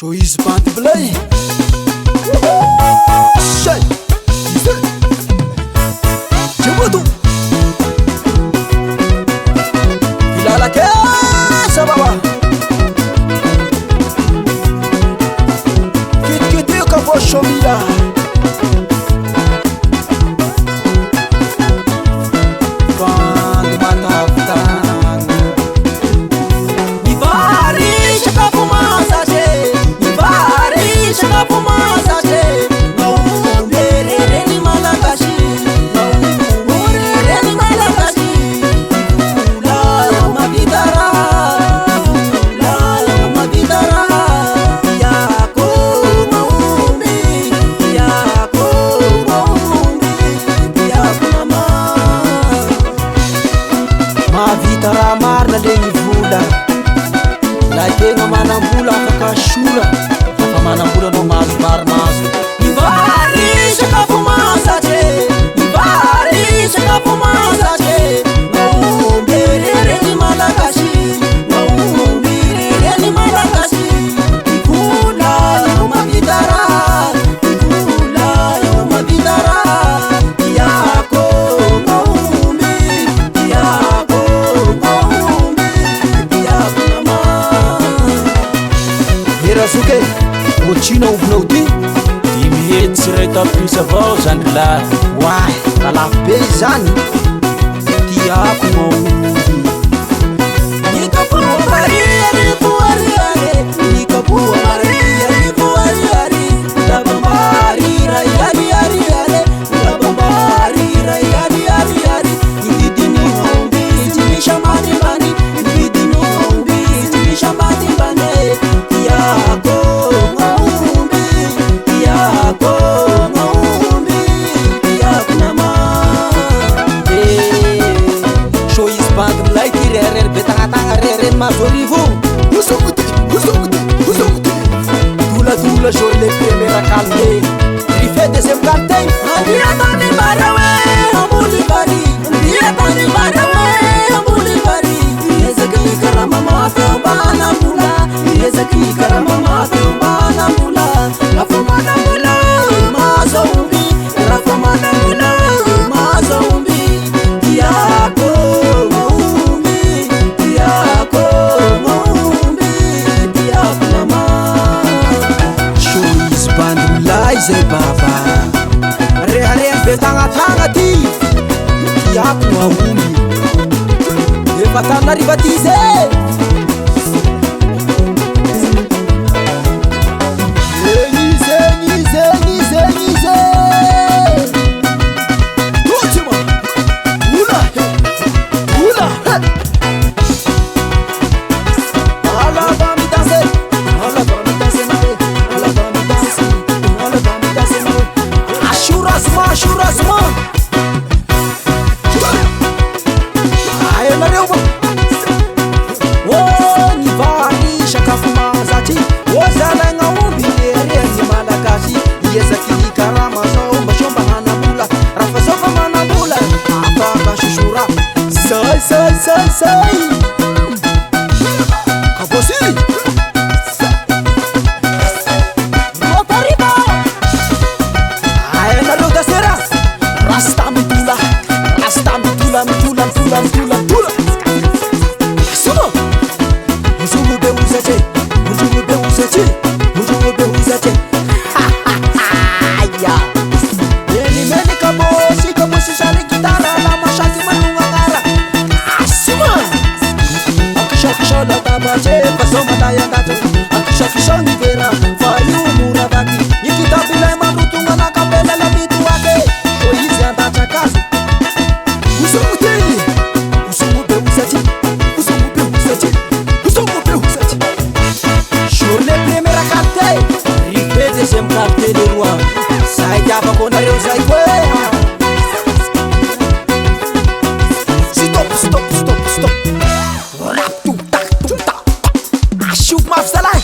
Choice band play. Shit. Jumbo Ilala ke sababa. Kit ka bo shomida. Vitara marna lengi vola la tegna manambola afaka sora afa manambola no mazo marmazo ivary sakafo masaje ivary sakafo masaje maomby reny malagasy maomby reny malagasy vola eo mavita raha vola eo mavita raha iako maomby iako Rasuke, mochina ovonao ty di mihety tsy ray tapisa avao zany lahy Why? Alafo be zany tiako maomby Ikapoa Maria rivoariare Ikapoa Maria rivoariare Labambari raiariariare Labambari raiariariare Indidini maomby tsy misy ambanimbany Indidini maomby tsy misy ambanimbany Iako maomby, iako maomby, iako naman Choice band milay ty rerer be tagna rerer mazorivo Usomuti Dula jour les premières calme Rifé deuxième quartier Andia tani barawe, ambuli bari Andia tani barawe, ambuli bari Ezekli karama mafe bana mula Ezekli karama mafe bana mula Rafamana mula mazombi Rafamana mula mazombi Iako maumbi Iako maumbi Iako naman Choice band mulai zay baba Reha betagna ty Iako maumbi Efa tanariva ty zay Sai Kabosiri Motariba Aena lo da sera Rasta mitula Asuma Mujumu be uzache Aya Meni kabosi shani kitara la mashaki manunga ngara Kisha la tabache pasoma daya gato Kisha nivera fayu murabaki Nikitabila marutunga na kapela la bitu wake Oizi andacha kazi Usumu be usachi Sur les premières cartes Ripé deuxième carte de roi Saïda bakona reo zaikwe Stop Shoot my salai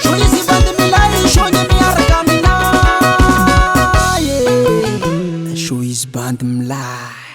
Choice band milai Shonye miara kamina Choice band milai